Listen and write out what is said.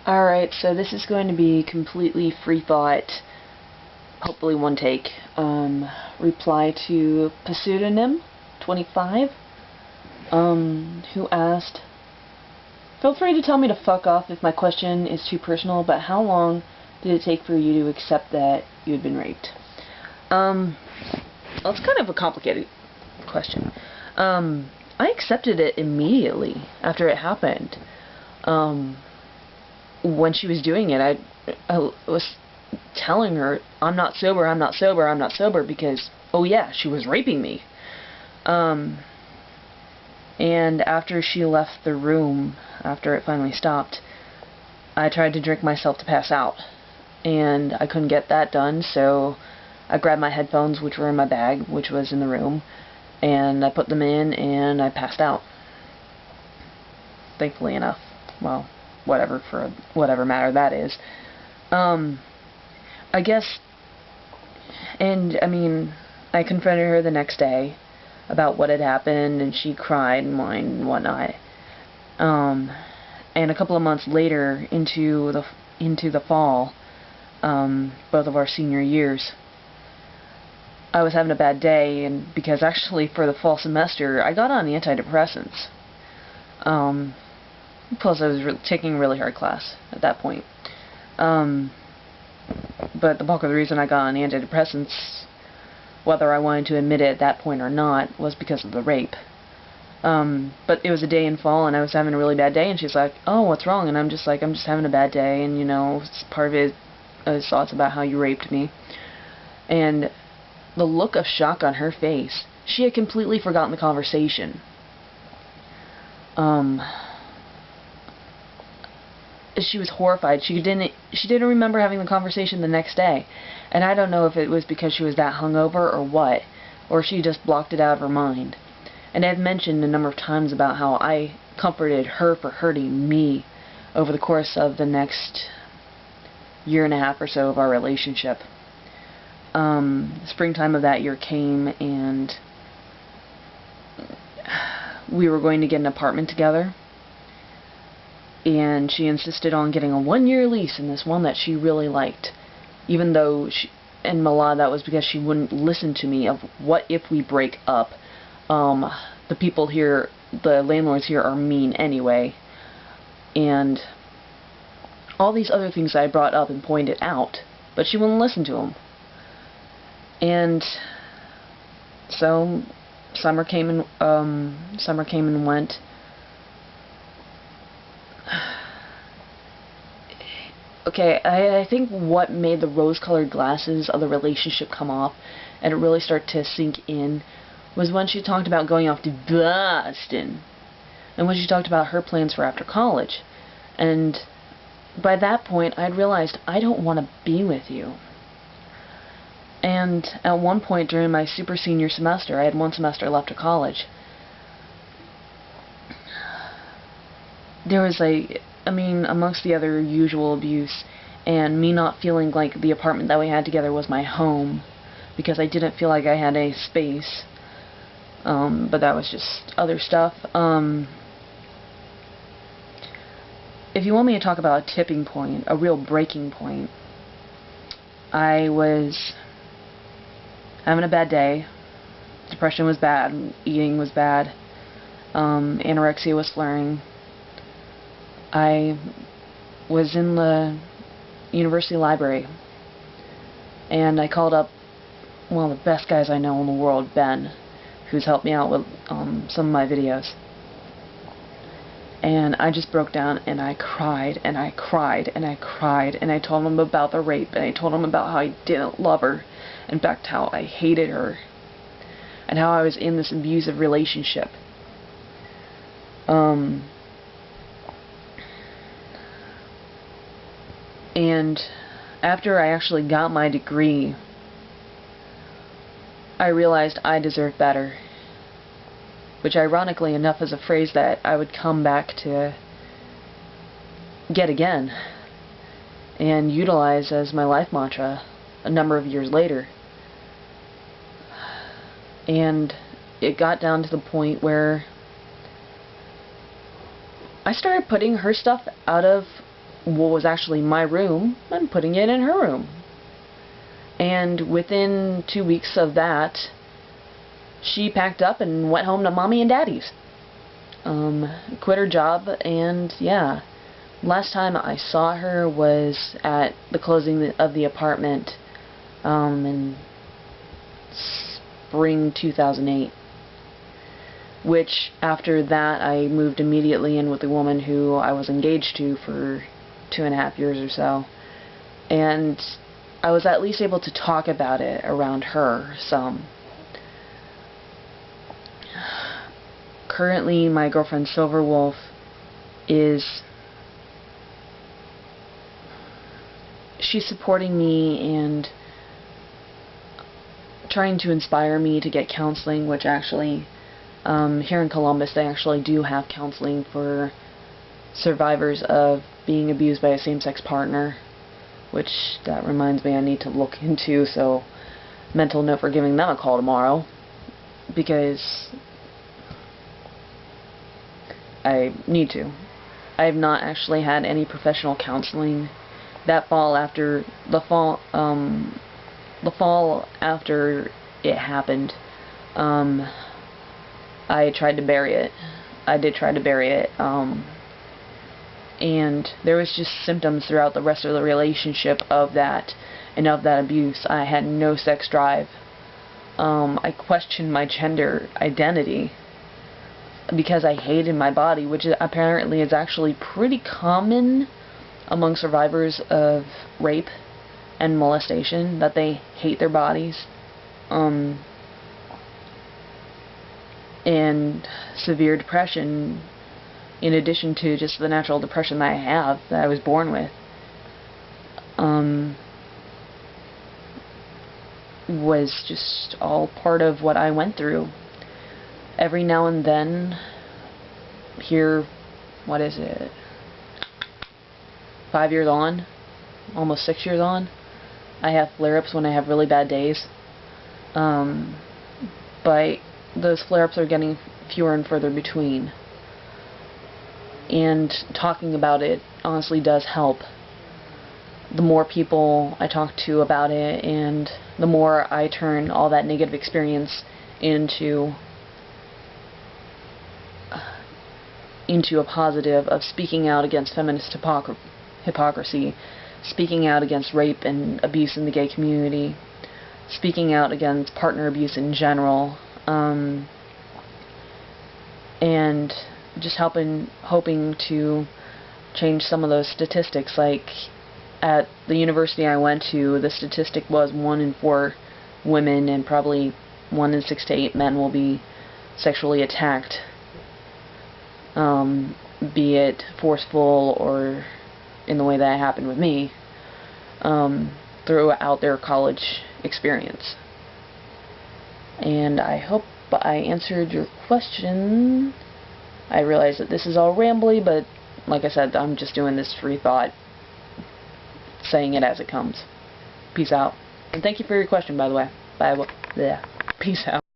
Alright, so this is going to be completely free thought, hopefully one take. Reply to Pseudonym25, who asked, "Feel free to tell me to fuck off if my question is too personal, but how long did it take for you to accept that you had been raped?" Well, it's kind of a complicated question. I accepted it immediately after it happened. When she was doing it, I was telling her, I'm not sober, I'm not sober, I'm not sober, because, oh yeah, she was raping me. And after she left the room, after it finally stopped, I tried to drink myself to pass out. And I couldn't get that done, so I grabbed my headphones, which were in my bag, which was in the room, and I put them in, and I passed out. Thankfully enough. Well, whatever, for whatever matter that is. I guess, and I mean, I confronted her the next day about what had happened, and she cried and whined and whatnot. And a couple of months later, into the fall, both of our senior years, I was having a bad day, and because actually for the fall semester, I got on antidepressants. Plus I was taking a really hard class at that point. But the bulk of the reason I got on antidepressants, whether I wanted to admit it at that point or not, was because of the rape. But it was a day in fall, and I was having a really bad day, and she's like, "Oh, what's wrong?" And I'm just like, "I'm just having a bad day, and, you know, part of it is thoughts about how you raped me." And the look of shock on her face, she had completely forgotten the conversation. She was horrified. She didn't remember having the conversation the next day. And I don't know if it was because she was that hungover or what, or she just blocked it out of her mind. And I've mentioned a number of times about how I comforted her for hurting me over the course of the next year and a half or so of our relationship. Springtime of that year came, and we were going to get an apartment together. And she insisted on getting a 1-year lease in this one that she really liked, even though and a lot of that was because she wouldn't listen to me of what if we break up. The people here, the landlords here, are mean anyway, and all these other things I brought up and pointed out, but she wouldn't listen to them. And so summer came and went. Okay, I think what made the rose-colored glasses of the relationship come off and it really start to sink in was when she talked about going off to Boston, and when she talked about her plans for after college. And by that point, I'd realized I don't want to be with you. And at one point during my super senior semester, I had 1 semester left of college, there was amongst the other usual abuse, and me not feeling like the apartment that we had together was my home, because I didn't feel like I had a space, but that was just other stuff. If you want me to talk about a tipping point, a real breaking point, I was having a bad day. Depression was bad, eating was bad, anorexia was flaring. I was in the university library, and I called up one of the best guys I know in the world, Ben, who's helped me out with some of my videos. And I just broke down, and I cried, and I cried, and I cried, and I told him about the rape, and I told him about how I didn't love her, in fact, how I hated her, and how I was in this abusive relationship. And after I actually got my degree, I realized I deserved better. Which, ironically enough, is a phrase that I would come back to get again and utilize as my life mantra a number of years later. And it got down to the point where I started putting her stuff out of what was actually my room and putting it in her room. And within 2 weeks of that, she packed up and went home to mommy and daddy's. Quit her job, and yeah, last time I saw her was at the closing of the apartment in spring 2008, which after that I moved immediately in with a woman who I was engaged to for 2.5 years or so, and I was at least able to talk about it around her some. Currently, my girlfriend Silverwolf she's supporting me and trying to inspire me to get counseling, which actually, here in Columbus, they actually do have counseling for survivors of being abused by a same-sex partner, which that reminds me I need to look into, so mental note for giving them a call tomorrow, because I need to. I have not actually had any professional counseling that fall after the fall after it happened. I tried to bury it. I did try to bury it. And there was just symptoms throughout the rest of the relationship of that and of that abuse. I had no sex drive. I questioned my gender identity because I hated my body, which apparently is actually pretty common among survivors of rape and molestation, that they hate their bodies. And severe depression, in addition to just the natural depression that I have, that I was born with, was just all part of what I went through. Every now and then, here, what is it, 5 years on, almost 6 years on, I have flare-ups when I have really bad days. But those flare-ups are getting fewer and further between. And talking about it honestly does help. The more people I talk to about it, and the more I turn all that negative experience into a positive of speaking out against feminist hypocrisy, speaking out against rape and abuse in the gay community, speaking out against partner abuse in general, and just hoping to change some of those statistics. Like at the university I went to, the statistic was 1 in 4 women and probably 1 in 6 to 8 men will be sexually attacked, be it forceful or in the way that happened with me, throughout their college experience. And I hope I answered your question. I realize that this is all rambly, but like I said, I'm just doing this free thought, saying it as it comes. Peace out. And thank you for your question, by the way. Bye. Yeah. Peace out.